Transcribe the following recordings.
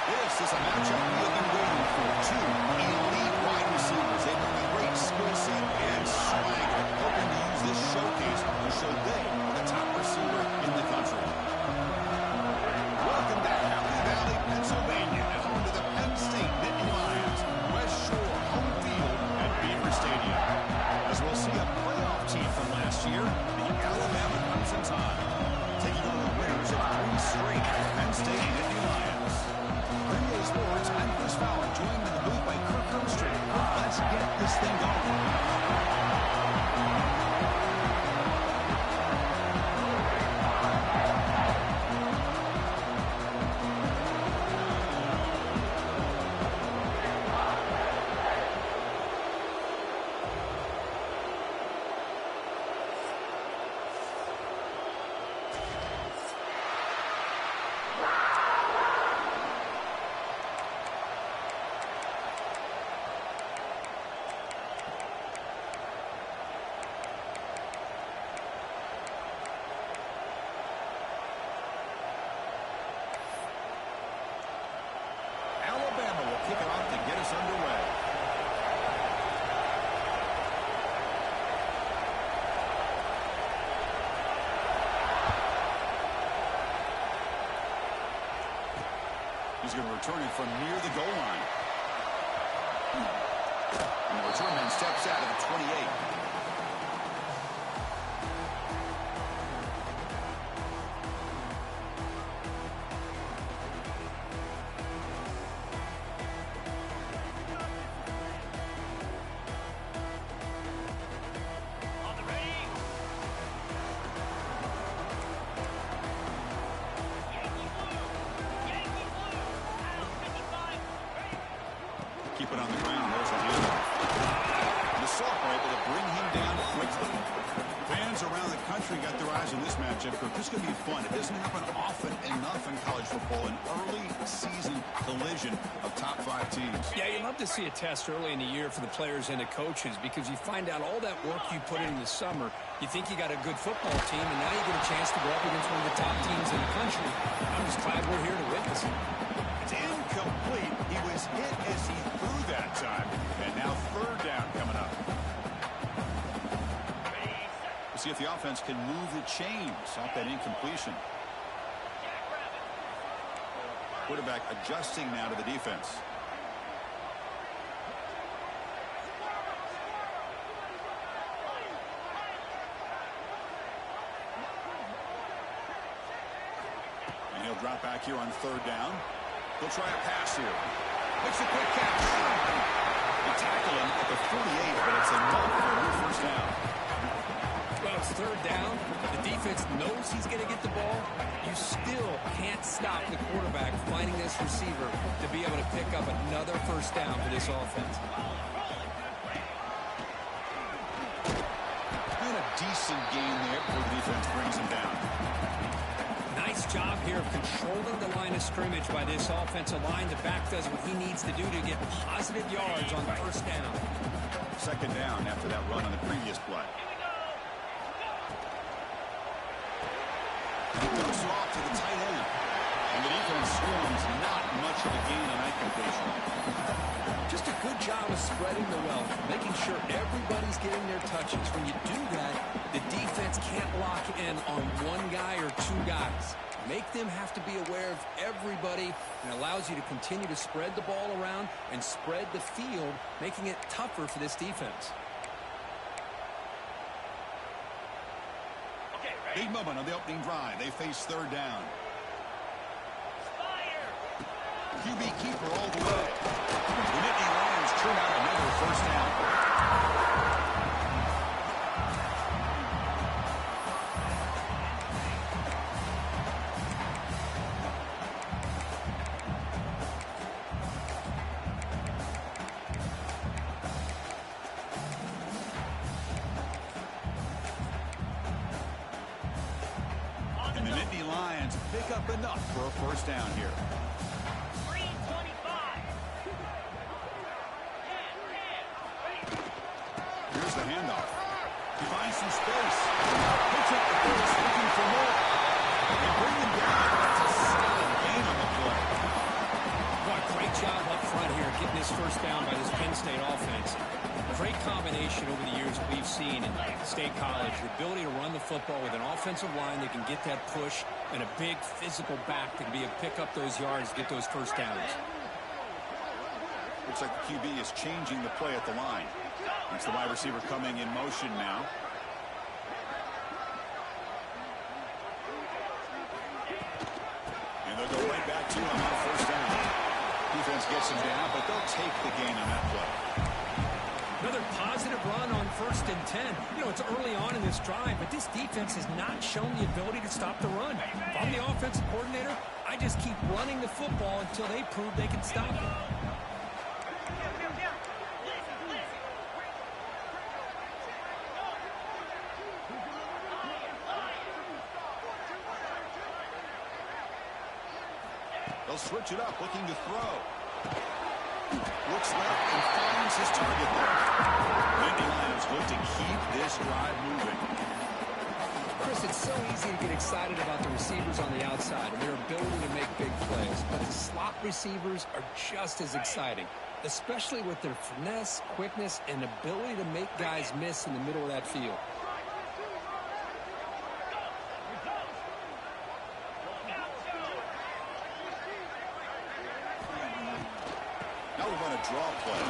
This is a matchup we have been waiting for. Two elite wide receivers. They bring a great skill set and swagger, hoping to use this showcase to show they are the top receiver in the country. Welcome to Happy Valley, Pennsylvania, and home to the Penn State Nittany Lions. West Shore home field at Beaver Stadium. As we'll see a playoff team from last year, the Alabama Crimson Tide, taking on the winners of 3 straight Penn State Nittany Lions. B2a Sports, I'm Chris Fowler, joined in the booth by Kirk Herbstreit. Let's get this thing going. Alabama will kick it off to get us underway. He's going to return it from near the goal line. And the return man steps out of the 28. Keep it on the ground. There's the handoff. The sophomore able to bring him down quickly. Fans around the country got their eyes on this matchup. This is going to be fun. It doesn't happen often enough in college football. An early season collision of top 5 teams. Yeah, you love to see a test early in the year for the players and the coaches because you find out all that work you put in the summer. You think you got a good football team, and now you get a chance to go up against one of the top teams in the country. I'm just glad we're here to witness it. It's incomplete. He was hit as he threw that time. And now 3rd down coming up. We'll see if the offense can move the chains off that incompletion. Quarterback adjusting now to the defense. And he'll drop back here on 3rd down. He'll try a pass here. Makes a quick catch. They tackle him at the 48, but it's enough for a 1st down. Well, it's 3rd down. The defense knows he's going to get the ball. You still can't stop the quarterback finding this receiver to be able to pick up another 1st down for this offense. And a decent gain there before the defense brings him down. Nice job here of controlling the line of scrimmage by this offensive line. The back does what he needs to do to get positive yards on the 1st down. 2nd down after that run on the previous play. Goes off to the tight end. And the defense swarms not much of a gain on that completion. Just a good job of spreading the wealth, making sure everybody's getting their touches. When you do that, the defense can't lock in on one guy or 2 guys. Make them have to be aware of everybody, and allows you to continue to spread the ball around and spread the field, making it tougher for this defense. Big moment on the opening drive. They face 3rd down. QB keeper all the way. The Nittany Lions turn out another 1st down. And the Nittany Lions pick up enough for a 1st down here. Here's the handoff. He finds some space. Puts up the base, looking for more. They bring him down. That's a solid gain on the play. job up front here getting this first down by this Penn State offense. Great combination over the years we've seen in State College. The ability to run the football with an offensive line that can get that push and a big physical back that can be able to pick up those yards, get those first downs. Looks like the QB is changing the play at the line. It's the wide receiver coming in motion now. And they'll go right back to him on first down. Defense gets him down, but they'll take the gain on that play. Another positive run on 1st and 10. You know, it's early on in this drive, but this defense has not shown the ability to stop the run. If I'm the offensive coordinator, I just keep running the football until they prove they can stop it. They'll switch it up, looking to throw. Looks left and finds his target there. Indy Lions look to keep this drive moving. Chris, it's so easy to get excited about the receivers on the outside and their ability to make big plays, but the slot receivers are just as exciting, especially with their finesse, quickness, and ability to make guys miss in the middle of that field. Draw play. And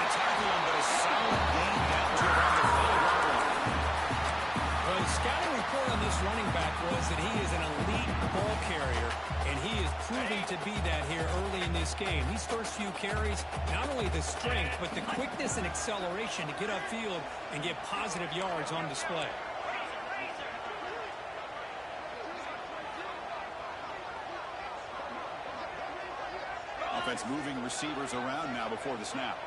attacking him, but a solid gain down to around the 5-yard line. Well, the scouting report on this running back was that he is an elite ball carrier, and he is proving to be that here early in this game. These first few carries, not only the strength, but the quickness and acceleration to get upfield and get positive yards on display. Offense moving receivers around now before the snap.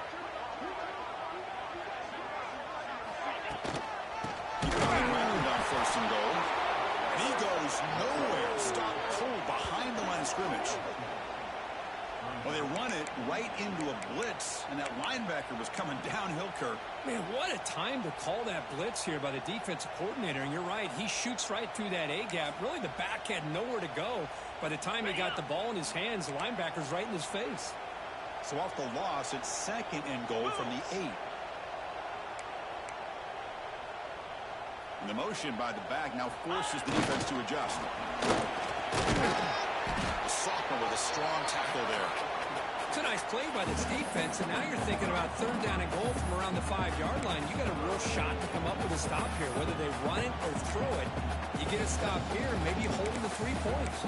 Keep it on the ground on 1st and goal. And he goes nowhere. Stop cold behind the line of scrimmage. Well, they run it right into a blitz, and that linebacker was coming downhill, Kirk. Man, what a time to call that blitz here by the defensive coordinator. And you're right, he shoots right through that A-gap. Really, the back had nowhere to go. By the time he got the ball in his hands, the linebacker's right in his face. So off the loss, it's 2nd and goal from the 8. And the motion by the back now forces the defense to adjust. Sophomore with a strong tackle there. It's a nice play by this defense, and now you're thinking about 3rd down and goal from around the 5-yard line. You got a real shot to come up with a stop here. Whether they run it or throw it, you get a stop here, maybe holding the 3 points.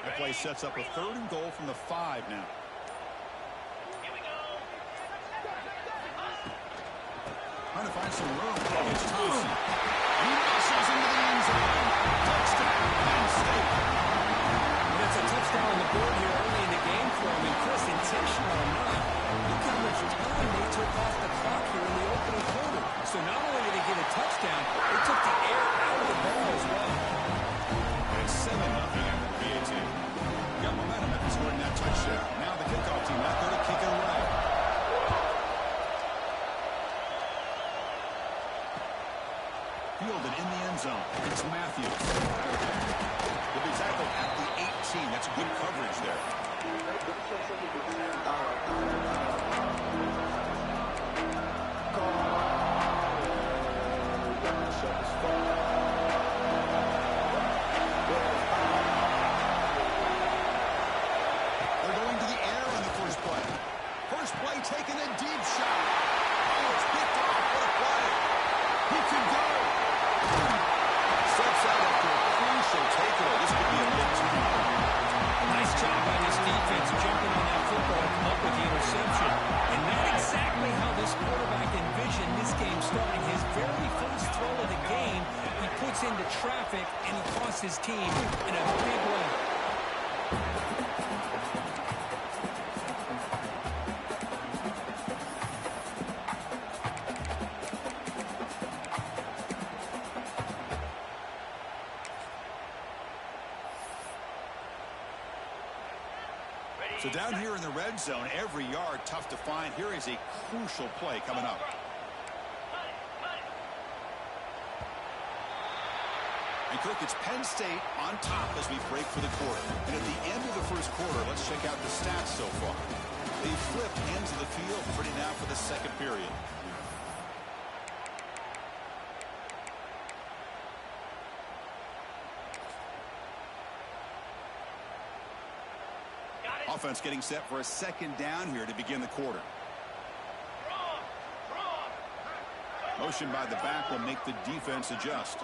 That play sets up a 3rd and goal from the 5 now. Trying to find some room. It's Thompson. He rushes into the end zone. Touchdown, Penn State. That's a touchdown on the board here early in the game for him. And Chris, intentional or not, look how much time they took off the clock here in the opening quarter. So not only did they get a touchdown, they took the air out of the ball as well. And it's 7-0 after the B2a. Got momentum after scoring that touchdown. Now the kickoff team out there to kick it away. Fielded in the end zone. It's Matthews. He'll be tackled at the 18. That's good coverage there. They're going to the air on the first play. First play taken a deep shot. Oh, it's picked off. What a play. He can go. Steps out after a crucial takeaway. This could be a big turnover. Nice job by this defense jumping on that football and come up with the interception. And not exactly how this quarterback envisioned this game starting. His very first throw of the game, he puts into traffic, and he costs his team in a big way. So down here in the red zone, every yard tough to find. Here is a crucial play coming up. And Kirk, it's Penn State on top as we break for the quarter. And at the end of the first quarter, let's check out the stats so far. They flipped ends of the field pretty now for the second period. Offense getting set for a second down here to begin the quarter. Motion by the back will make the defense adjust.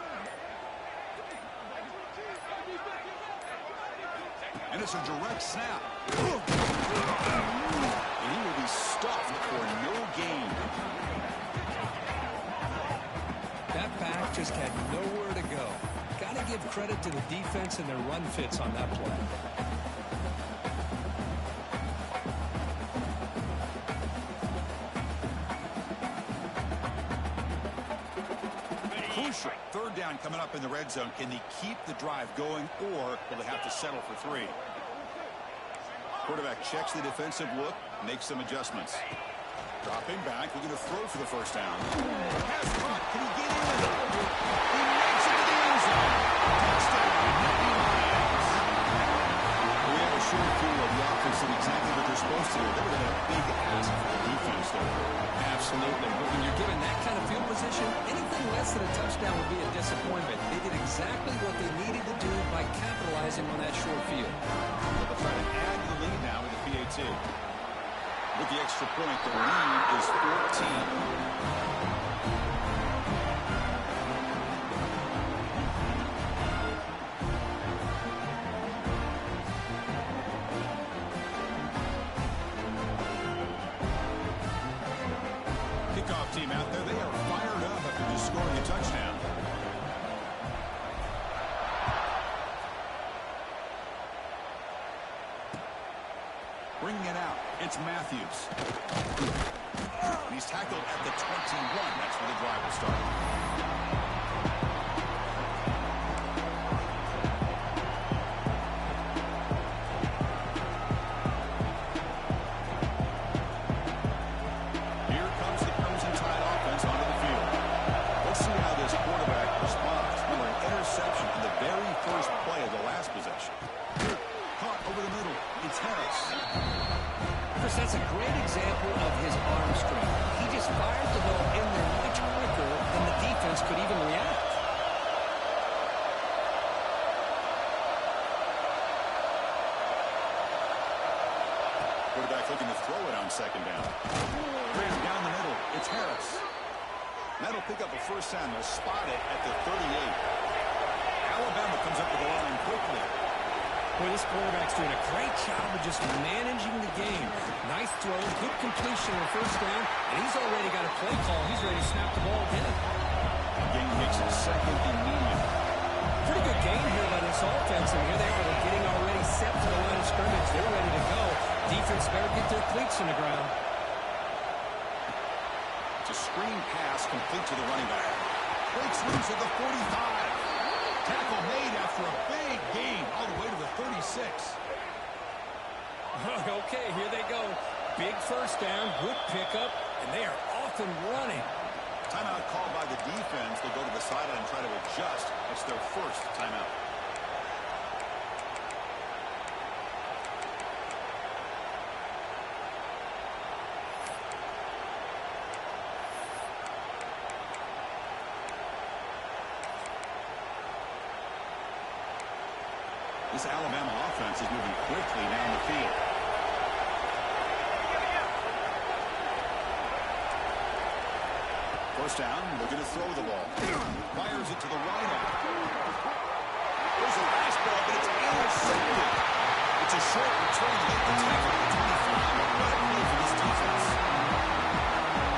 And it's a direct snap. And he will be stuffed for no gain. That back just had nowhere to go. Got to give credit to the defense and their run fits on that play. Crucial. Third down coming up in the red zone. Can they keep the drive going, or will they have to settle for 3? Quarterback checks the defensive look, makes some adjustments. Dropping back, looking to throw for the first down. Pass caught. Can he get in? He makes it to the end zone. Touchdown. We have a short view of the offense and exactly what they're supposed to do. They were going to have a big ask for the defense there. Absolutely. But when you're given that kind of field position, anything less than a touchdown would be a disappointment. They did exactly what they needed to do by capitalizing on that short field. They'll try to add to the lead now with the PAT. With the extra point, the lead is 14. Team out there, they are fired up after just scoring a touchdown. Bringing it out, it's Matthews. And he's tackled at the 21. That's where the drive will start. That's a great example of his arm strength. He just fired the ball in there much quicker than the defense could even react. Quarterback looking to throw it on second down. Ran down the middle. It's Harris. That'll pick up a first down. They'll spot it at the 38. Alabama comes up with the line quickly. Boy, this quarterback's doing a great job of just managing the game. Nice throw, good completion on first down, and he's already got a play call. He's ready to snap the ball again. Game makes it second and medium. Pretty good game here by this offense, and here they are. They're getting already set for the line of scrimmage. They're ready to go. Defense better get their cleats in the ground. It's a screen pass complete to the running back. Breaks loose at the 45. Tackle made after a big gain all the way to the 36. Okay, here they go. Big first down, good pickup, and they are off and running. Timeout called by the defense. They'll go to the sideline and try to adjust. It's their first timeout. This Alabama offense is moving quickly down the field. First down, looking to throw the ball. Fires it to the right eye. There's a last ball, but it's intercepted. It's a short return to make the tackle at the 25. What a play for this defense.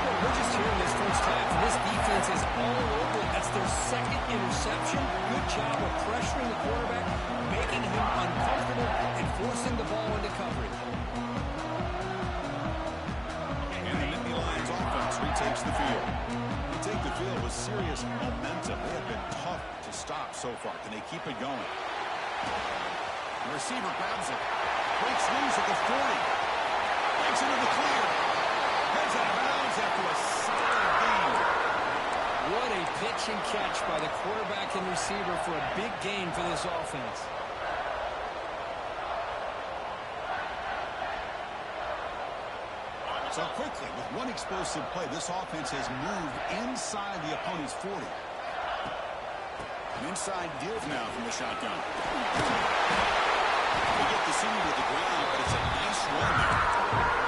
Well, we're just hearing this first half, and this defense is all over it. That's their second interception. Good job of pressuring the quarterback, making him uncomfortable, and forcing the ball into coverage. And the Nittany Lions offense retakes the field. They take the field with serious momentum. They have been tough to stop so far. Can they keep it going? The receiver grabs it. Breaks loose at the 40. Breaks into the clear. Heads out of bounds after a solid gain. What a pitch and catch by the quarterback and receiver for a big gain for this offense. So quickly, with one explosive play, this offense has moved inside the opponent's 40. An inside give now from the shotgun. They get the center to the ground, but it's a nice run there.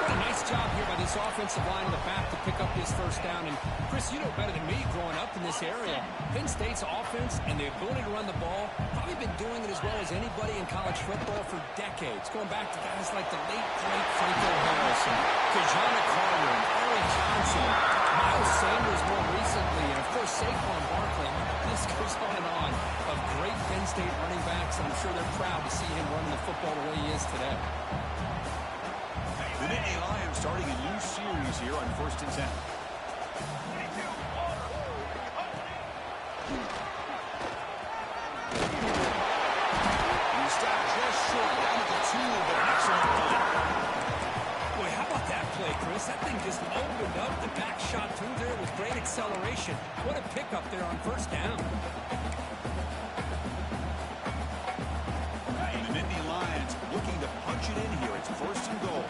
What a nice job here by this offensive line in the back to pick up this first down. And, Chris, you know better than me growing up in this area. Penn State's offense and the ability to run the ball probably been doing it as well as anybody in college football for decades, going back to guys like the late, great Franco Harrison, Kajana Carter, and Larry Johnson, Miles Sanders more recently, and, of course, Saquon Barkley. This goes on and on of great Penn State running backs, and I'm sure they're proud to see him running the football the way he is today. The Nittany Lions starting a new series here on 1st and 10. He's stopped just short down at the 2, but an excellent run. Boy, how about that play, Chris? That thing just opened up. The back shot through there with great acceleration. What a pickup there on first down. And the Nittany Lions looking to punch it in here. It's 1st and goal.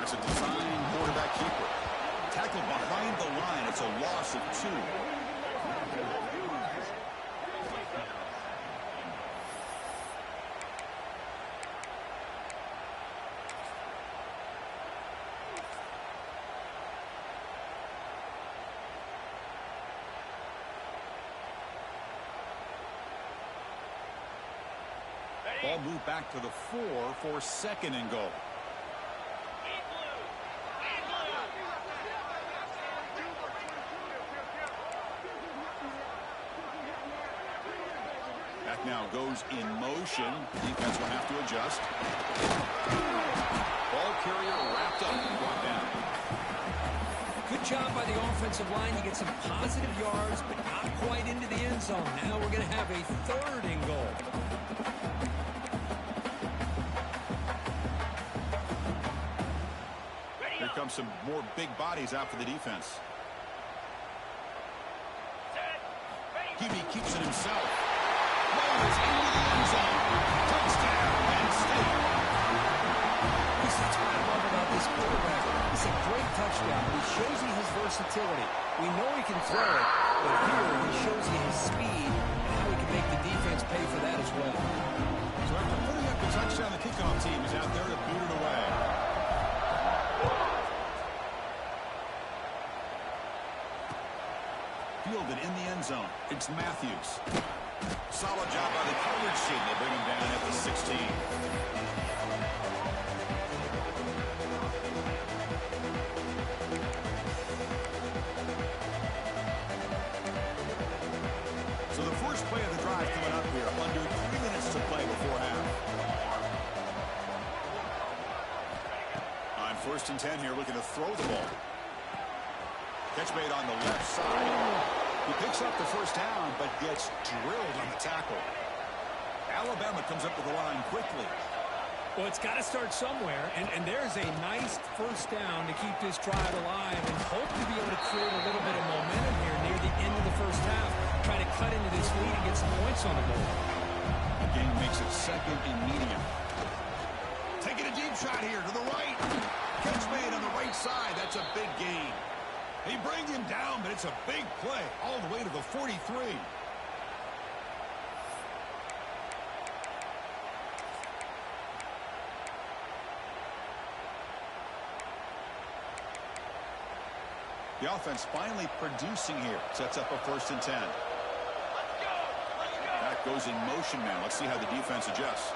It's a design quarterback keeper. Tackled behind the line. It's a loss of 2. Ball moved back to the 4 for 2nd and goal. Back now goes in motion. Defense will have to adjust. Ball carrier wrapped up and brought down. Good job by the offensive line to get some positive yards, but not quite into the end zone. Now we're going to have a 3rd and goal. Here comes some more big bodies out for the defense. QB keeps it himself. Rolls into the end zone. Touchdown, Penn State. That's what I love about this quarterback. It's a great touchdown. He shows you his versatility. We know he can throw it, but here he shows you his speed and how he can make the defense pay for that as well. So after putting up the touchdown, the kickoff team is out there to boot it away. Fielded in the end zone. It's Matthews. Solid job by the coverage team. They bring him down at the 16. So the first play of the drive coming up here. Under 3 minutes to play before half. On 1st and 10 here, looking to throw the ball. Catch made on the left side. He picks up the first down, but gets drilled on the tackle. Alabama comes up to the line quickly. Well, it's got to start somewhere, and there's a nice first down to keep this drive alive and hope to be able to create a little bit of momentum here near the end of the first half. Try to cut into this lead and get some points on the board. The game makes it 2nd and medium. Taking a deep shot here to the right. Catch made on the right side. That's a big gain. They bring him down, but it's a big play all the way to the 43. The offense finally producing here. Sets up a 1st and 10. That goes in motion now. Let's see how the defense adjusts.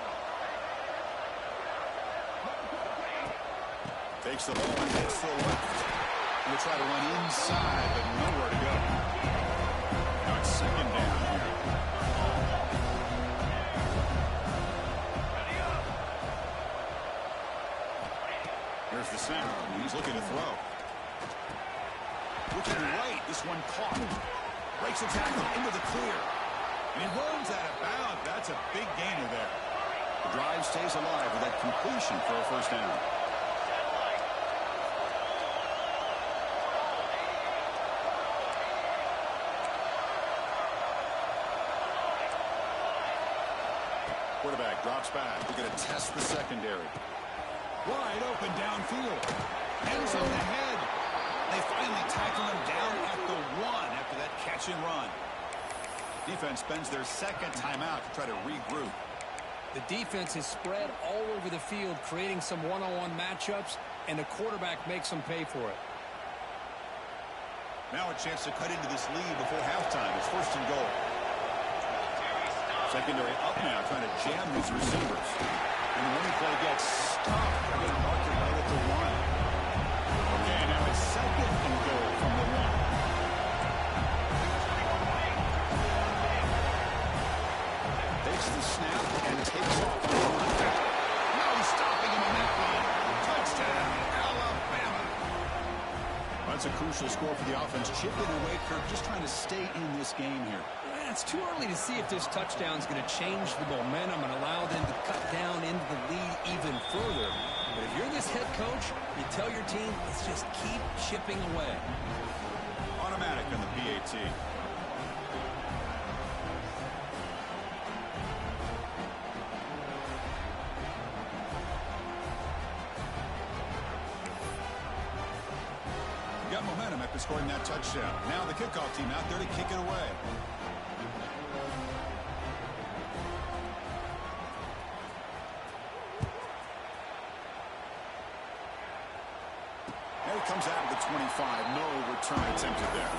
Takes the ball and hits the left. We'll try to run inside, but nowhere to go. Now it's 2nd down here. Here's the center. He's looking to throw. Looking right. This one caught. Breaks a tackle into the clear. And he runs out of bounds. That's a big gainer there. The drive stays alive with that completion for a first down. Quarterback drops back. We're going to test the secondary. Wide open downfield. End zone ahead. They finally tackle him down at the 1 after that catch and run. Defense spends their second timeout to try to regroup. The defense is spread all over the field, creating some one-on-one matchups, and the quarterback makes them pay for it. Now a chance to cut into this lead before halftime. It's first and goal. Secondary up now, trying to jam these receivers. And the running play gets stopped. They're going to mark it right at the 1. Okay, now it's second and goal from the 1. Takes the snap and takes off. Now he's stopping him on that play. Touchdown, Alabama. That's a crucial score for the offense. Chipping away, Kirk, just trying to stay in this game here. It's too early to see if this touchdown is going to change the momentum and allow them to cut down into the lead even further. But if you're this head coach, you tell your team, let's just keep chipping away. Automatic on the PAT. Got momentum after scoring that touchdown. Now the kickoff team out there to kick it away. There he comes out of the 25. No return attempted there.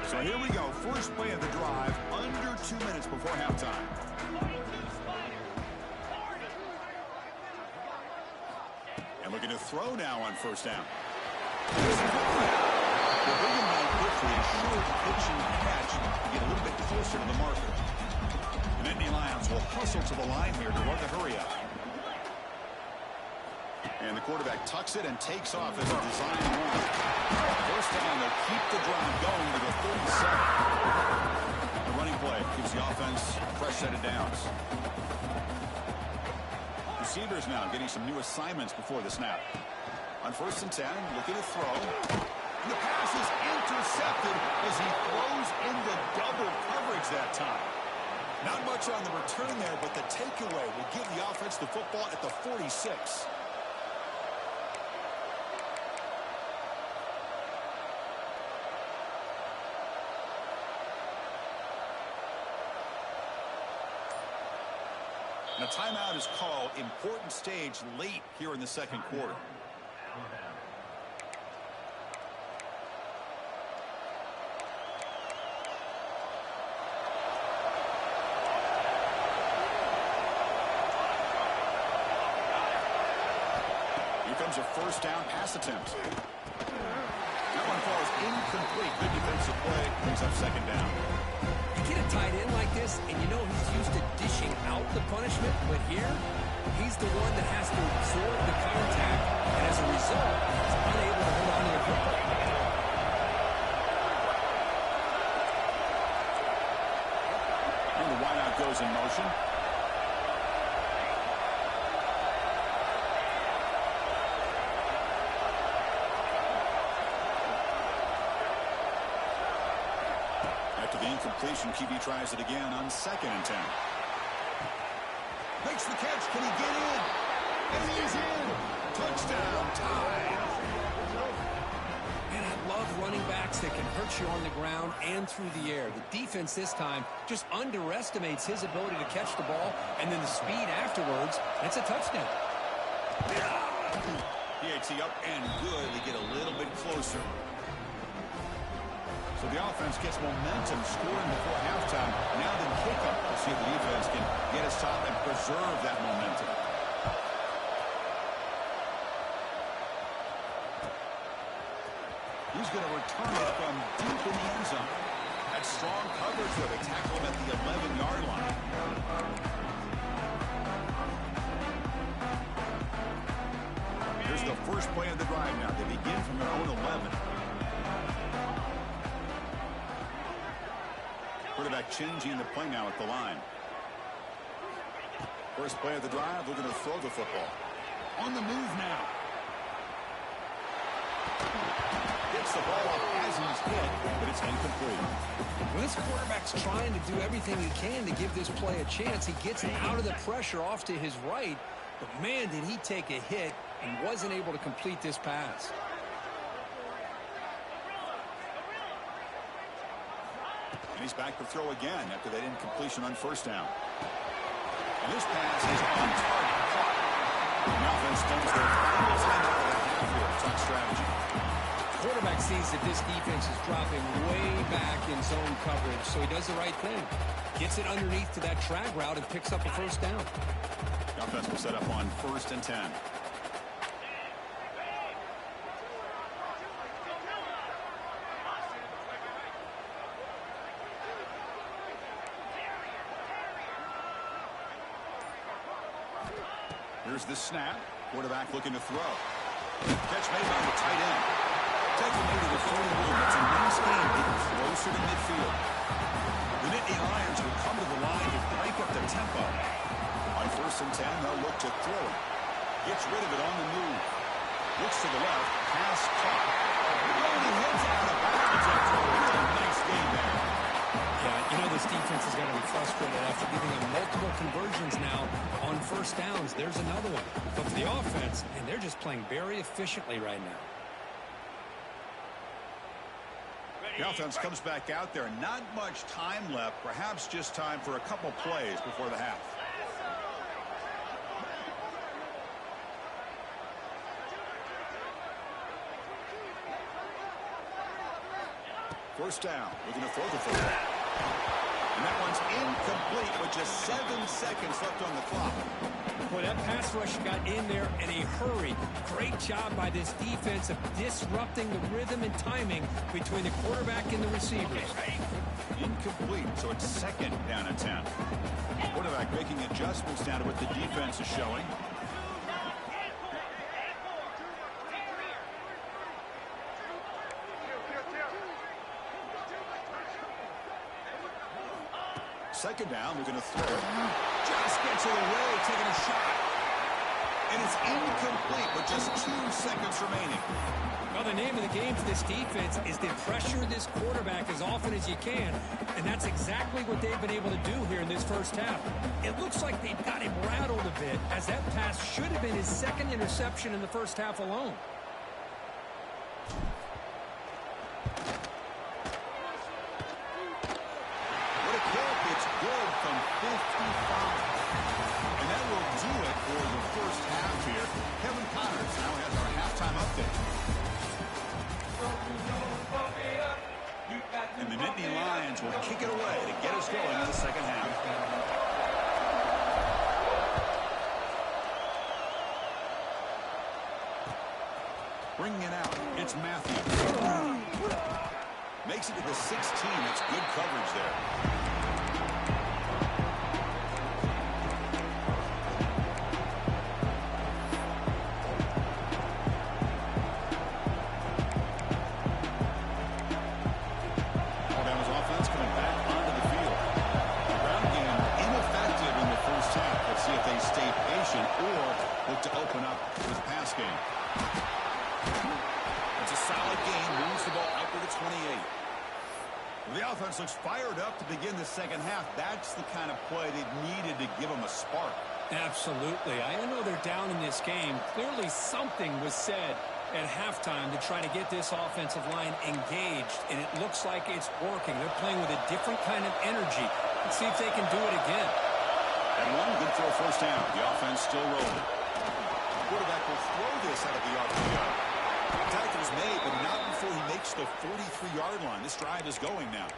So here we go. First play of the drive, under 2 minutes before halftime. And looking to throw now on first down. The big and mighty quickly is short pitch and catch to get a little bit closer to the marker. The Nittany Lions will hustle to the line here to work a hurry up. And the quarterback tucks it and takes off as a design run. First down, they'll keep the drive going to the 37. The running play gives the offense a fresh set of downs. receivers now getting some new assignments before the snap. On 1st and 10, looking to throw. And the pass is intercepted as he throws into double coverage that time. Not much on the return there, but the takeaway will give the offense the football at the 46. And a timeout is called. Important stage late here in the second quarter. Here comes a 1st down pass attempt. That one falls incomplete. Good defensive play. Brings up 2nd down. You get a tight end like this, and you know he's used to dishing out the punishment, but here, he's the one that has to absorb the contact, and as a result, he's unable to hold on to the football. And the wideout goes in motion. After the incompletion, QB tries it again on 2nd and 10. Makes the catch. Can he get in? And he's in. Touchdown time. And I love running backs that can hurt you on the ground and through the air. The defense this time just underestimates his ability to catch the ball, and then the speed afterwards, it's a touchdown. PAT up and good. They get a little bit closer. So the offense gets momentum, scoring before halftime. Now the kickoff. We'll see if the defense can get us top and preserve that momentum. He's going to return it from deep in the end zone. That's strong coverage where they tackle him at the 11-yard line. Here's the first play of the drive now. They begin from their own 11. Quarterback changing the play now at the line. First play of the drive, looking to throw the football. On the move now. Gets the ball off as he's hit, but it's incomplete. When this quarterback's trying to do everything he can to give this play a chance, he gets out of the pressure off to his right, but man, did he take a hit and wasn't able to complete this pass. And he's back to throw again after that incompletion on 1st down. And this pass is on target. Caught. The offense spends their final time out of that half here. Tough strategy. Quarterback sees that this defense is dropping way back in zone coverage, so he does the right thing. Gets it underneath to that drag route and picks up a 1st down. The offense will set up on 1st and 10. Here's the snap. Quarterback looking to throw. Catch made by the tight end. Taking him to the 41. It's a nice game getting closer to midfield. The Nittany Lions will come to the line to break up the tempo. On 1st and 10, they'll look to throw it. Gets rid of it on the move. Looks to the left. Pass caught. And he heads out of bounds after a really nice game there. Yeah, you know this defense is going to be frustrated after giving them multiple conversions now on 1st downs. There's another one. But for the offense, and they're just playing very efficiently right now. The offense comes back out there. Not much time left. Perhaps just time for a couple plays before the half. First down. Looking to throw the football. And that one's incomplete with just 7 seconds left on the clock. Boy, that pass rush got in there in a hurry. Great job by this defense of disrupting the rhythm and timing between the quarterback and the receivers. Incomplete, so it's 2nd down and 10. Quarterback making adjustments down to what the defense is showing. Second down, we're going to throw it. Just gets it away, taking a shot. And it's incomplete with just 2 seconds remaining. Well, the name of the game for this defense is to pressure this quarterback as often as you can, and that's exactly what they've been able to do here in this first half. It looks like they've got him rattled a bit, as that pass should have been his 2nd interception in the first half alone. What a kick. It's good from 55. And that will do it for the first half here. Kevin Connors now has our halftime update. And the Nittany Lions will kick it away to get us going in the second half. Bringing it out, it's Matthews. Makes it to the 16. That's good coverage there. To open up with pass game. It's a solid game. Moves the ball out to the 28. The offense looks fired up to begin the second half. That's the kind of play they needed to give them a spark. Absolutely. I know they're down in this game. Clearly something was said at halftime to try to get this offensive line engaged, and it looks like it's working. They're playing with a different kind of energy. Let's see if they can do it again. And one good for a first down. The offense still rolling. Quarterback will throw this out of the RPO. Contact was made, but not before he makes the 43-yard line. This drive is going now.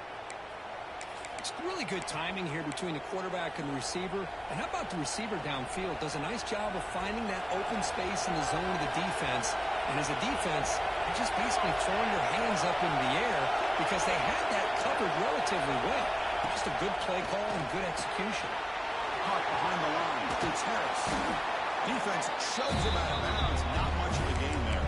It's really good timing here between the quarterback and the receiver. And how about the receiver downfield? Does a nice job of finding that open space in the zone of the defense. And as a defense, they're just basically throwing their hands up in the air because they had that covered relatively well. Just a good play call and good execution. Caught behind the line. It's Harris. Defense shoves him out of bounds. Not much of a game there.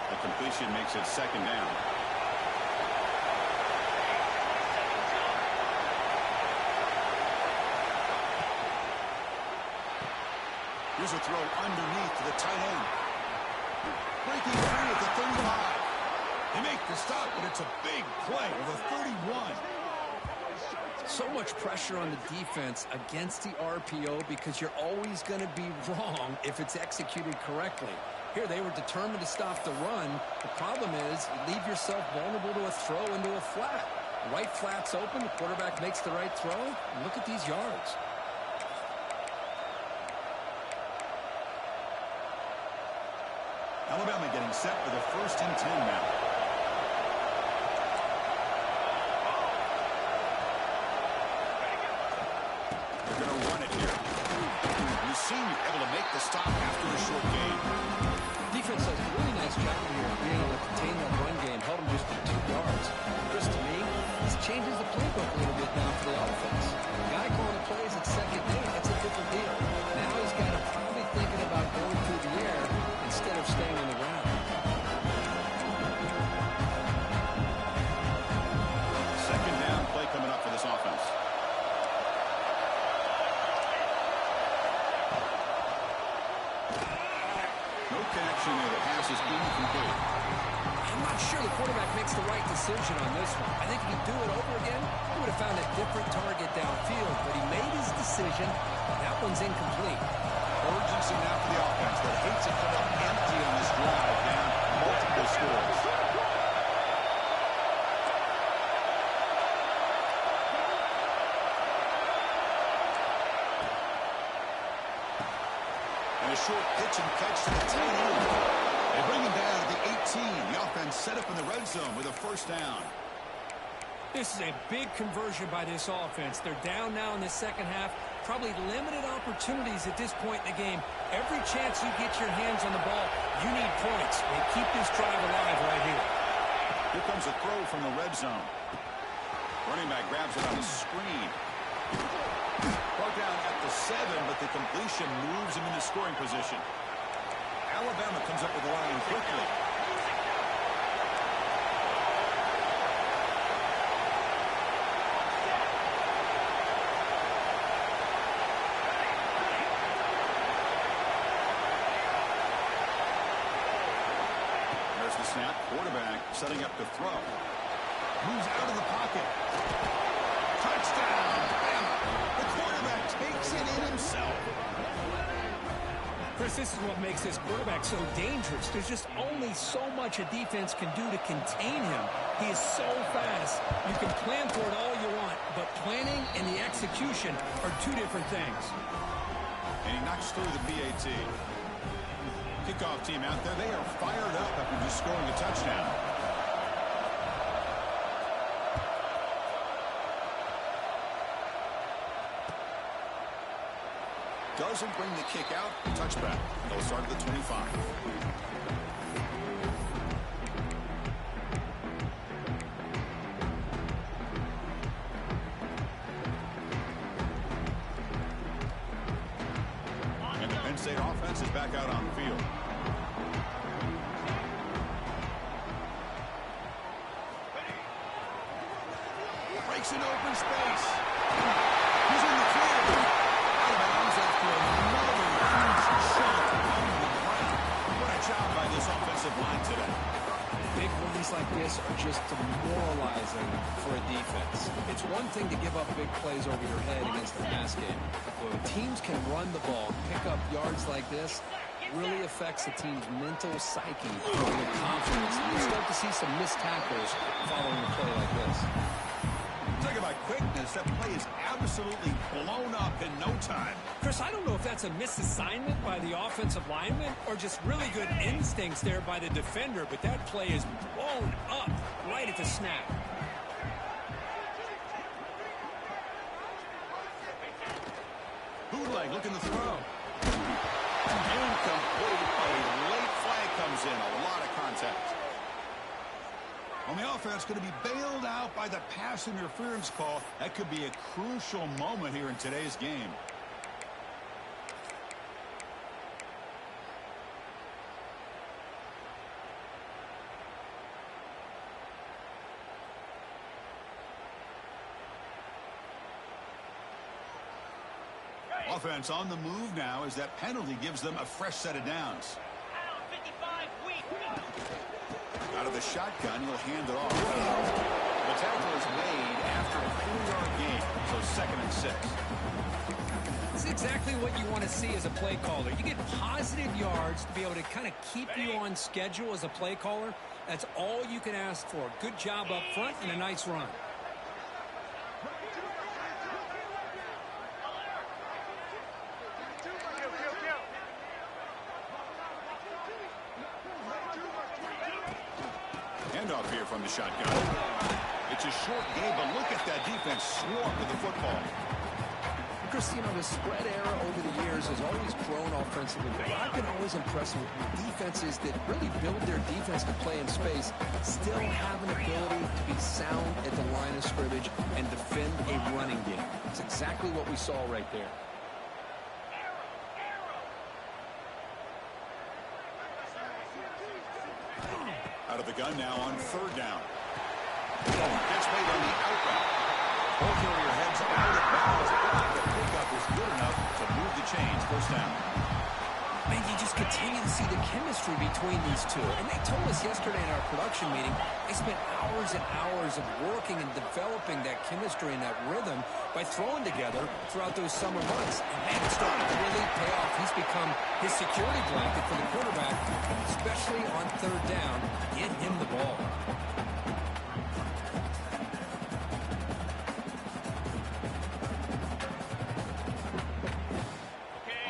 The completion makes it second down. Here's a throw underneath to the tight end. Breaking free at the 35. They make the stop, but it's a big play with a 31. So much pressure on the defense against the RPO because you're always going to be wrong if it's executed correctly. Here, they were determined to stop the run. The problem is you leave yourself vulnerable to a throw into a flat. The right flat's open. The quarterback makes the right throw. And look at these yards. Alabama getting set for the 1st and 10 now. They're going to run it here. Lucine able to make the stop after a short game. Defense does a really nice job here of being able to contain that run game. Held them just for 2 yards. Chris, to me, this changes the playbook a little bit now for the offense. The guy calling the plays at second day, that's a different deal. Now he's got to probably thinking about going through the air instead of staying on the ground. Second down play coming up for this offense. No connection there. The pass is incomplete. I'm not sure the quarterback makes the right decision on this one. I think if he'd do it over again, he would have found a different target downfield, but he made his decision, and that one's incomplete. Urgency now for the offense that hates to come up empty on this drive, down multiple scores. And a short pitch and catch to the tight end. They bring him down at the 18. The offense set up in the red zone with a first down. This is a big conversion by this offense. They're down now in the second half. Probably limited opportunities at this point in the game. Every chance you get your hands on the ball, you need points. And keep this drive alive right here. Here comes a throw from the red zone. Running back grabs it on the screen. Brought down at the 7, but the completion moves him into scoring position. Alabama comes up with the line quickly. There's the snap. Quarterback setting up to throw. Moves out of the pocket. Touchdown, Bama. The quarterback takes it in himself. Chris, this is what makes this quarterback so dangerous. There's just only so much a defense can do to contain him. He is so fast. You can plan for it all you want, but planning and the execution are two different things. And he knocks through the BAT. Kickoff team out there. They are fired up after just scoring a touchdown. Doesn't bring the kick out. Touchback. They'll start at the 25. And the Penn State offense is back out on the field. Breaks an open space. He's in the clear. Out of bounds after another huge shot on the right. What a job by this offensive line today. Big release like this are just demoralizing for a defense. It's one thing to give up big plays over your head against the pass game. But when teams can run the ball, pick up yards like this, really affects the team's mental psyche and their confidence. And you start to see some missed tackles following a play like this. Talk about quickness. That play is absolutely blown up in no time. Chris, I don't know if that's a misassignment by the offensive lineman or just really good instincts there by the defender, but that play is blown up right at the snap. Bootleg looking to throw. Incomplete. A late flag comes in. A lot of contact. On the offense, going to be bailed out by the pass interference call. That could be a crucial moment here in today's game. Offense on the move now as that penalty gives them a fresh set of downs. Out of the shotgun, he'll hand it off. The tackle is made after a 4-yard gain, so 2nd and 6. This is exactly what you want to see as a play caller. You get positive yards to be able to kind of keep you on schedule as a play caller. That's all you can ask for. Good job up front and a nice run. Handoff here from the shotgun. It's a short game, but look at that defense swarm with the football. Chris, you know, the spread era over the years has always grown offensively, but I've been always impressed with defenses that really build their defense to play in space, still have an ability to be sound at the line of scrimmage and defend a running game. It's exactly what we saw right there. Out of the gun now on 3rd down. Gets made on the out route. Ball carrier heads out of bounds. The pickup is good enough to move the chains. 1st down. Man, you just continue to see the chemistry between these two. And they told us yesterday in our production meeting, they spent hours and hours of working and developing that chemistry and that rhythm by throwing together throughout those summer months. And man, it's starting to really pay off. He's become his security blanket for the quarterback, especially on 3rd down. Get him the ball.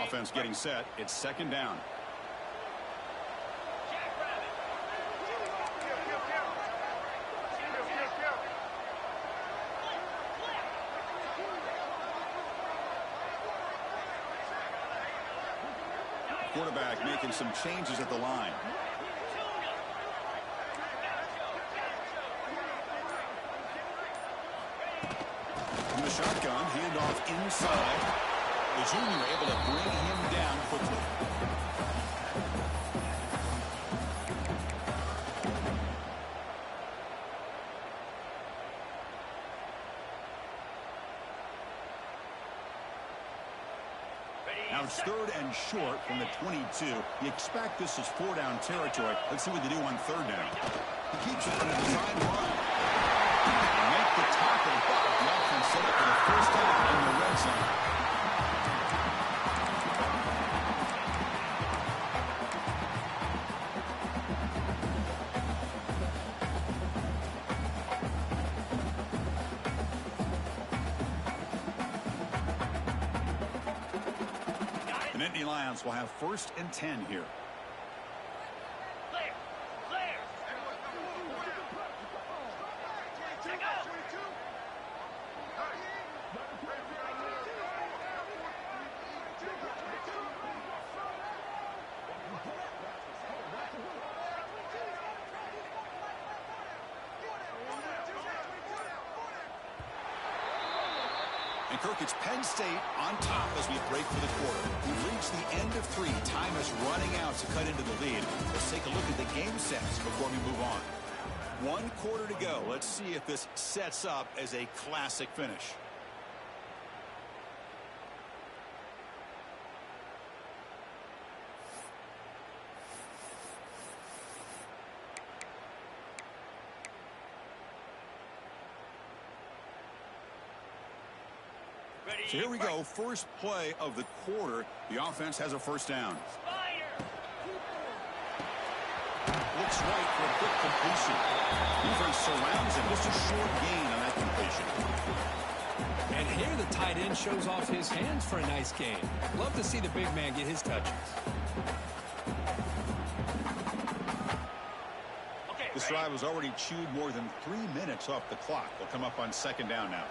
Offense getting set. It's 2nd down. Quarterback making some changes at the line. From the shotgun, handoff inside. The junior able to bring him down quickly. it's 3rd and short from the 22. You expect this is 4-down territory. Let's see what they do on 3rd down. He keeps it in a design run. They make the tackle, but the offense set up for the first down in the red zone. The Nittany Lions will have 1st and 10 here. And Kirk, it's Penn State on top as we break for the quarter. We've reached the end of 3. Time is running out to cut into the lead. Let's take a look at the game sets before we move on. 1 quarter to go. Let's see if this sets up as a classic finish. So here we go, first play of the quarter. The offense has a 1st down. Looks right for a quick completion. Defense surrounds him. Just a short gain on that completion. And here the tight end shows off his hands for a nice gain. Love to see the big man get his touches. This drive has already chewed more than 3 minutes off the clock. They'll come up on 2nd down now.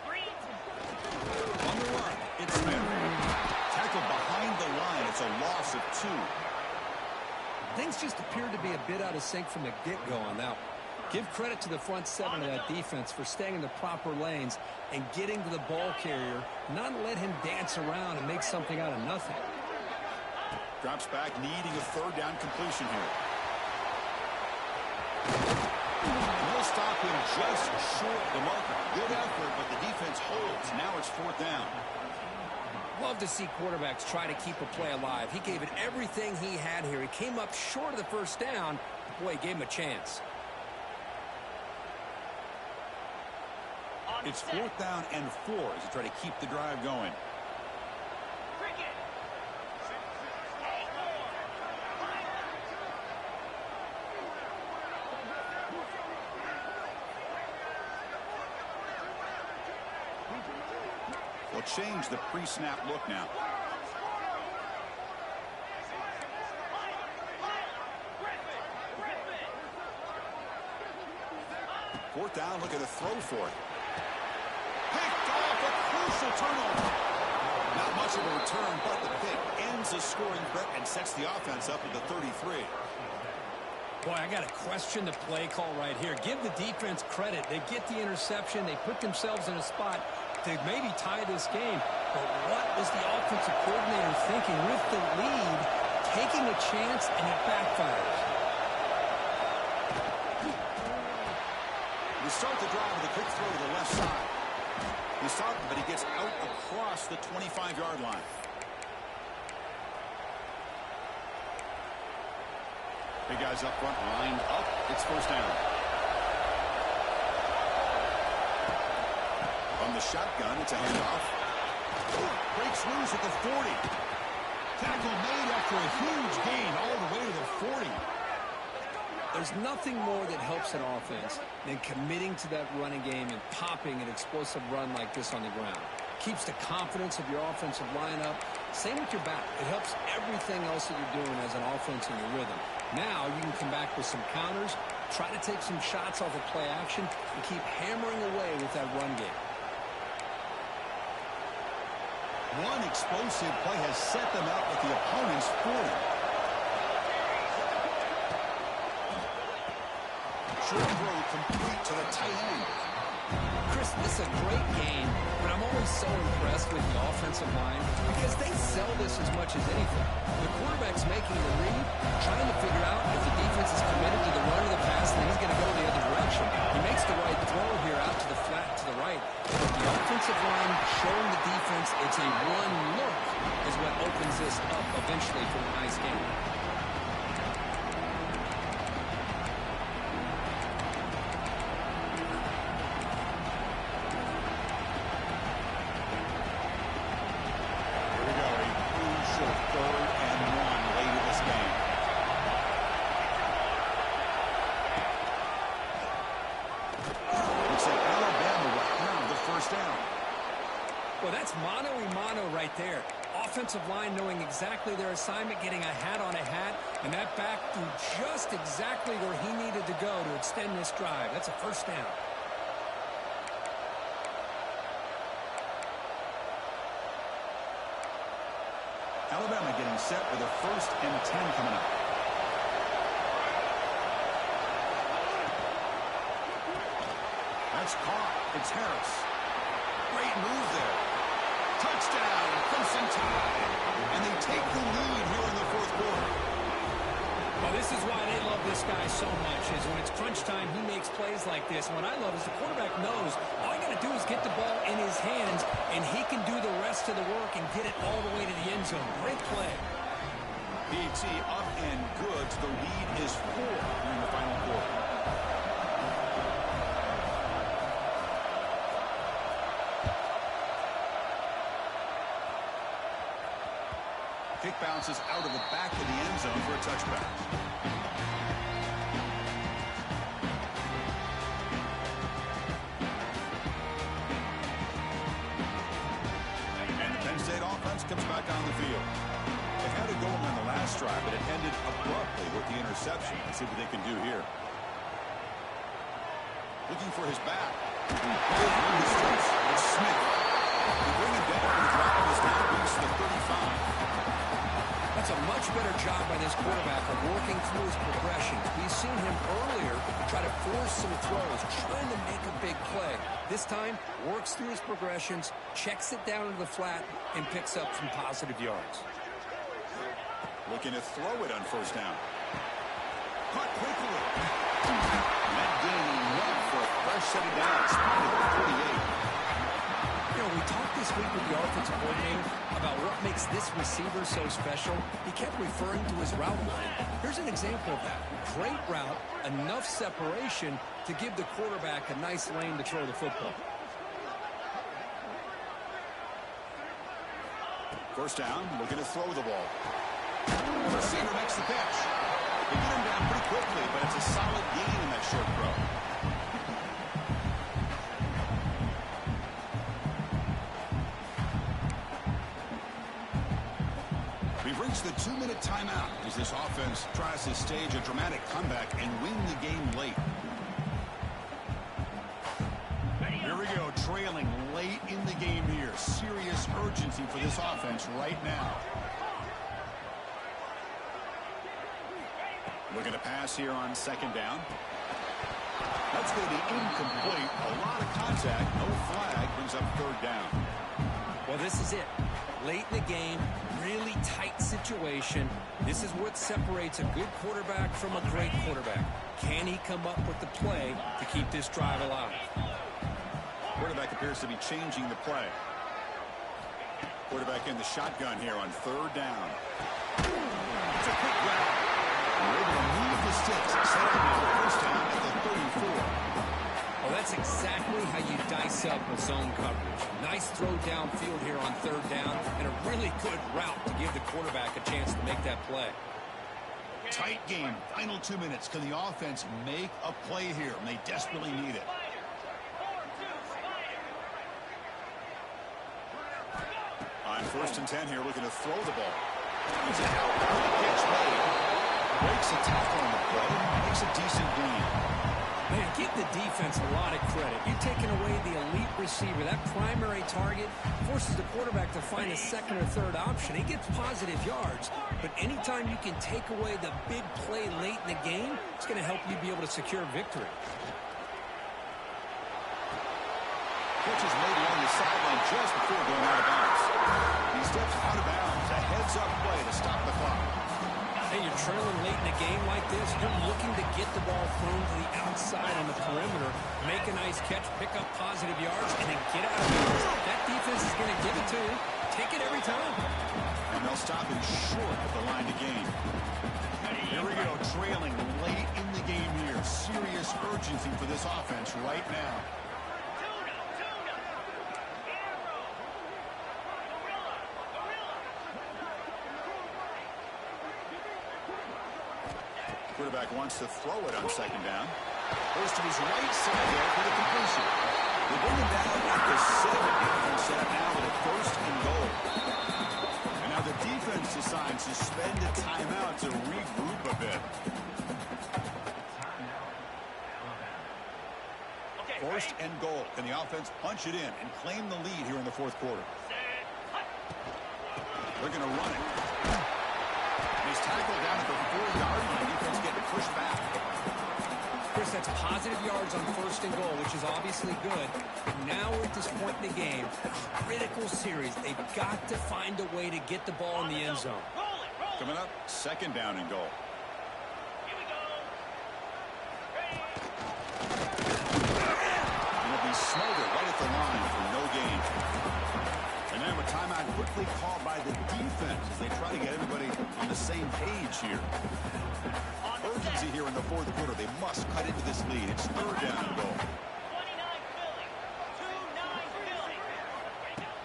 On the run, it's Smith. Tackled behind the line. It's a loss of 2. Things just appeared to be a bit out of sync from the get-go on that one. Give credit to the front 7 of that defense for staying in the proper lanes and getting to the ball carrier, not let him dance around and make something out of nothing. Drops back, needing a 3rd down completion here. Will stop him just short of the marker. Good effort, but the defense holds. Now it's 4th down. Love to see quarterbacks try to keep a play alive. He gave it everything he had here. He came up short of the 1st down. Boy, he gave him a chance. It's 4th down and 4 as they try to keep the drive going. They'll change the pre-snap look now. 4th down, look at the throw for it. Picked off, a crucial turnover. Not much of a return, but the pick ends the scoring threat and sets the offense up at the 33. Boy, I got to question the play call right here. Give the defense credit. They get the interception. They put themselves in a spot to maybe tie this game. But what was the offensive coordinator thinking with the lead, taking a chance, and it backfires? We start the drive with a quick throw to the left side. He's talking, but he gets out across the 25-yard line. Big guys up front, lined up. It's 1st down. From the shotgun, it's a handoff. Breaks loose at the 40. Tackle made after a huge gain all the way to the 40. There's nothing more that helps an offense than committing to that running game and popping an explosive run like this on the ground. Keeps the confidence of your offensive lineup. Same with your back. It helps everything else that you're doing as an offense in your rhythm. Now you can come back with some counters, try to take some shots off of play action, and keep hammering away with that run game. One explosive play has set them out at the opponent's 40. Short throw complete to the tight end. Chris, this is a great game, but I'm always so impressed with the offensive line because they sell this as much as anything. The quarterback's making the read, trying to figure out if the defense is committed to the run or the pass, then he's going to go the other direction. He makes the right throw here out to the flat to the right. But the offensive line showing the defense it's a one look is what opens offensive line knowing exactly their assignment, getting a hat on a hat, and that back threw just exactly where he needed to go to extend this drive. That's a first down. Alabama getting set with a 1st and 10 coming up. That's caught. It's Harris. Great move there. Touchdown, Crimson Tide. And they take the lead here in the 4th quarter. Well, this is why they love this guy so much, is when it's crunch time, he makes plays like this. And what I love is the quarterback knows all you got to do is get the ball in his hands, and he can do the rest of the work and get it all the way to the end zone. Great play. BT up and good. The lead is 4 in the final quarter. Kick bounces out of the back of the end zone for a touchback. And the Penn State offense comes back on the field. They had it going on the last drive, but it ended abruptly with the interception. Let's see what they can do here. Looking for his back. It's Smith. They bring him down, and the drive is now reached the 35. That's a much better job by this quarterback of working through his progressions. We've seen him earlier try to force some throws, trying to make a big play. This time, works through his progressions, checks it down into the flat, and picks up some positive yards. Looking to throw it on 1st down. Caught quickly. That gain enough for a fresh set of downs. Spotted at 48. You know, we talked this week with the offensive coordinator about what makes this receiver so special. He kept referring to his route line. Here's an example of that. Great route, enough separation to give the quarterback a nice lane to throw the football. 1st down, looking to throw the ball. The receiver makes the catch. They get him down pretty quickly, but it's a solid gain in that short throw. We've reached the 2-minute timeout as this offense tries to stage a dramatic comeback and win the game late. Here we go, trailing late in the game here. Serious urgency for this offense right now. Looking to pass here on 2nd down. That's going to be incomplete. A lot of contact, no flag, brings up 3rd down. Well, this is it. Late in the game, really tight situation. This is what separates a good quarterback from a great quarterback. Can he come up with the play to keep this drive alive? Quarterback appears to be changing the play. Quarterback in the shotgun here on 3rd down. It's a quick grab. We're able to move the sticks. Set up now, 1st down at the 34. Well, that's exactly how you dice up a zone coverage. Nice throw downfield here on 3rd down, and a really good route to give the quarterback a chance to make that play. Tight game. Final 2 minutes. Can the offense make a play here? And they desperately need it. On 1st and 10 here, looking to throw the ball. It's an outbound catch made. Breaks a tackle on the play. Makes a decent gain. Man, give the defense a lot of credit. You've taken away the elite receiver. That primary target forces the quarterback to find a 2nd or 3rd option. He gets positive yards, but anytime you can take away the big play late in the game, it's going to help you be able to secure victory. Catch is made along the sideline just before going out of bounds. He steps out of bounds. A heads-up play to stop the clock. Hey, you're trailing late in a game like this. You're looking to get the ball thrown to the outside on the perimeter, make a nice catch, pick up positive yards, and then get out of bounds. That defense is going to give it to you. Take it every time. And they'll stop him short of the line to gain. Here we go, trailing late in the game here. Serious urgency for this offense right now. Quarterback wants to throw it on 2nd down. Goes to his right side there for the completion. They bring him down at the 7. Defense set up now with a 1st and goal. And now Refs decide to suspend a timeout to regroup a bit. First and goal. Can the offense punch it in and claim the lead here in the fourth quarter? They're going to run it. He's tackled down at the 4-yard line. Defense getting pushed back. Chris, that's positive yards on first and goal, which is obviously good. Now we're at this point in the game, critical series. They've got to find a way to get the ball in the end zone. Coming up, second down and goal. It'll be smothered right at the line for no gain. And then a timeout quickly called by the defense as they try to get everybody on the same page here. Urgency here in the fourth quarter. They must cut into this lead. It's third down and goal.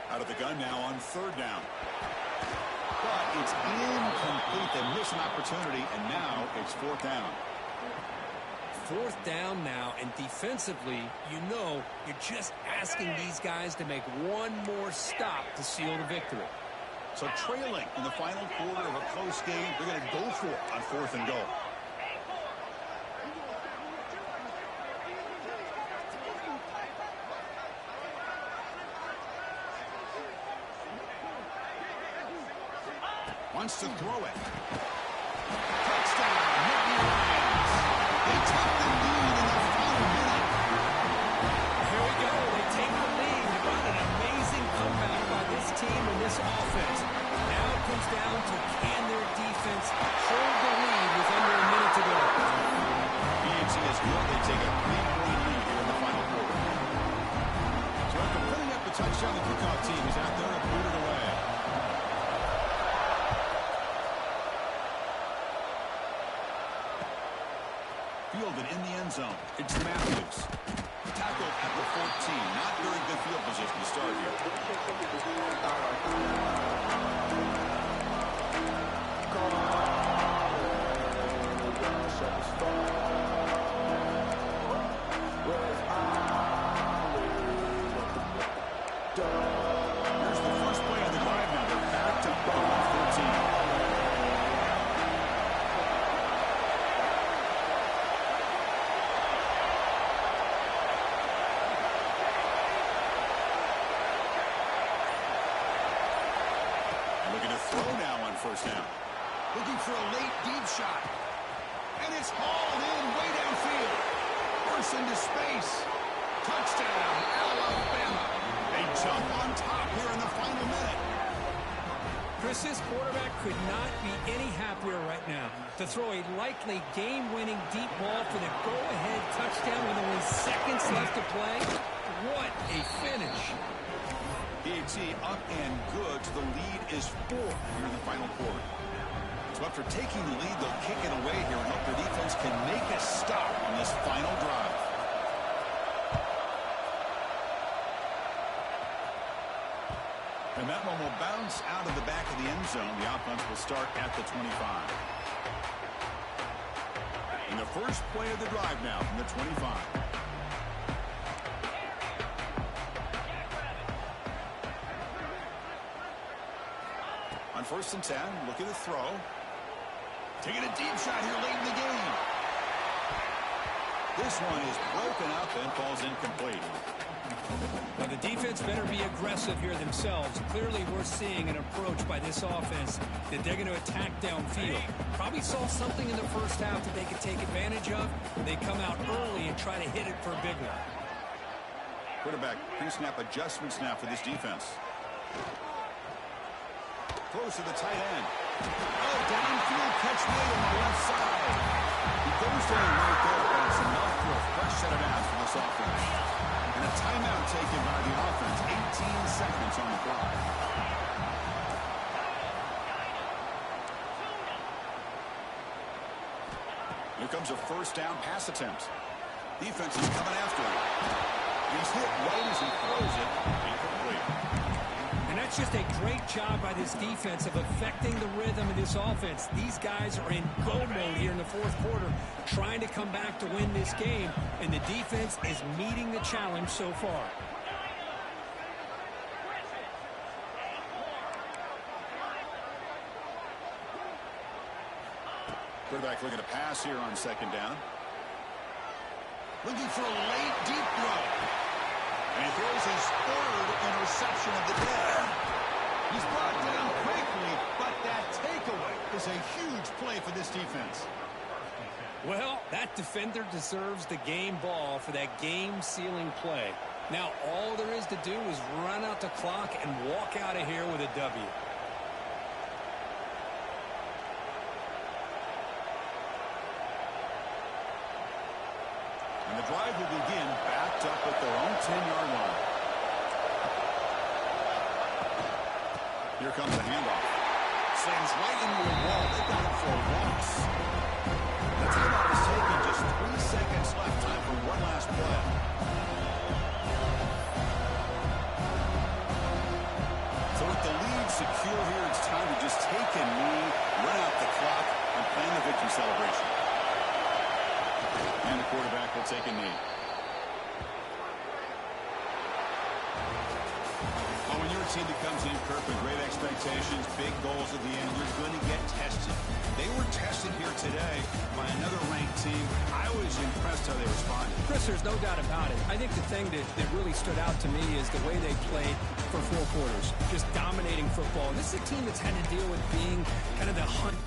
Out of the gun now on third down. But it's incomplete. They miss an opportunity, and now it's fourth down. Fourth down now, and defensively, you know, you're just asking these guys to make one more stop to seal the victory. So trailing in the final quarter of a close game, they're going to go for it on fourth and goal. Wants to throw it. Touchdown, Nittany Lions. They take the lead in the final minute. Here we go. They take the lead. What an amazing comeback by this team and this offense. Now it comes down to can their defense hold the lead with under a minute to go. B2a is good. They take a 3-point lead here in the final quarter. So after putting up the touchdown, the kickoff team is out there to boot it away. Fielded in the end zone. It's Matthews. Tackled at the 14. Not very good field position to start here. Here's the first play of the drive now. They're back to ball on 14. First down. Looking for a late deep shot. And it's hauled in way downfield. Force into space. Touchdown, Alabama. They jump on top here in the final minute. Chris, this quarterback could not be any happier right now to throw a likely game-winning deep ball for the go-ahead touchdown with only seconds left to play. What a finish. B2a up and good. So the lead is 4 here in the final quarter. So after taking the lead, they'll kick it away here and hope their defense can make a stop on this final drive. And that one will bounce out of the back of the end zone. The offense will start at the 25. And the first play of the drive now from the 25. On first and 10, look at the throw. Taking a deep shot here late in the game. This one is broken up and falls incomplete. Well, the defense better be aggressive here themselves. Clearly, we're seeing an approach by this offense that they're going to attack downfield. Probably saw something in the first half that they could take advantage of. They come out early and try to hit it for a big one. Quarterback pre-snap adjustments now for this defense. Throws to the tight end. Oh, downfield catch made on the left side. He goes down right there, but it's enough for a fresh set of downs for this offense. And a timeout taken by the offense. 18 seconds on the clock. Here comes a first down pass attempt. Defense is coming after him. He's hit right as he throws it. Incomplete. And that's just a great job by this defense of affecting the rhythm of this offense. These guys are in go mode here in the fourth quarter, trying to come back to win this game, and the defense is meeting the challenge so far. Quarterback looking to pass here on second down. Looking for a late, deep throw. And he throws his third interception of the day. He's brought down quickly, but that takeaway is a huge play for this defense. Well, that defender deserves the game ball for that game-sealing play. Now, all there is to do is run out the clock and walk out of here with a W. And the drive will begin backed up at their own 10-yard line. Here comes the handoff. Sends right into a wall. They got it for a loss. The timeout is taken. Just 3 seconds left. Time for one last play. So with the lead secure here, it's time to just take a knee, run out the clock, and plan the victory celebration. And the quarterback will take a knee. Oh, when you're a team that comes in, Kirk, with great expectations, big goals at the end, you're going to get tested. They were tested here today by another ranked team. I was impressed how they responded. Chris, there's no doubt about it. I think the thing that really stood out to me is the way they played for 4 quarters, just dominating football. And this is a team that's had to deal with being kind of the hunt.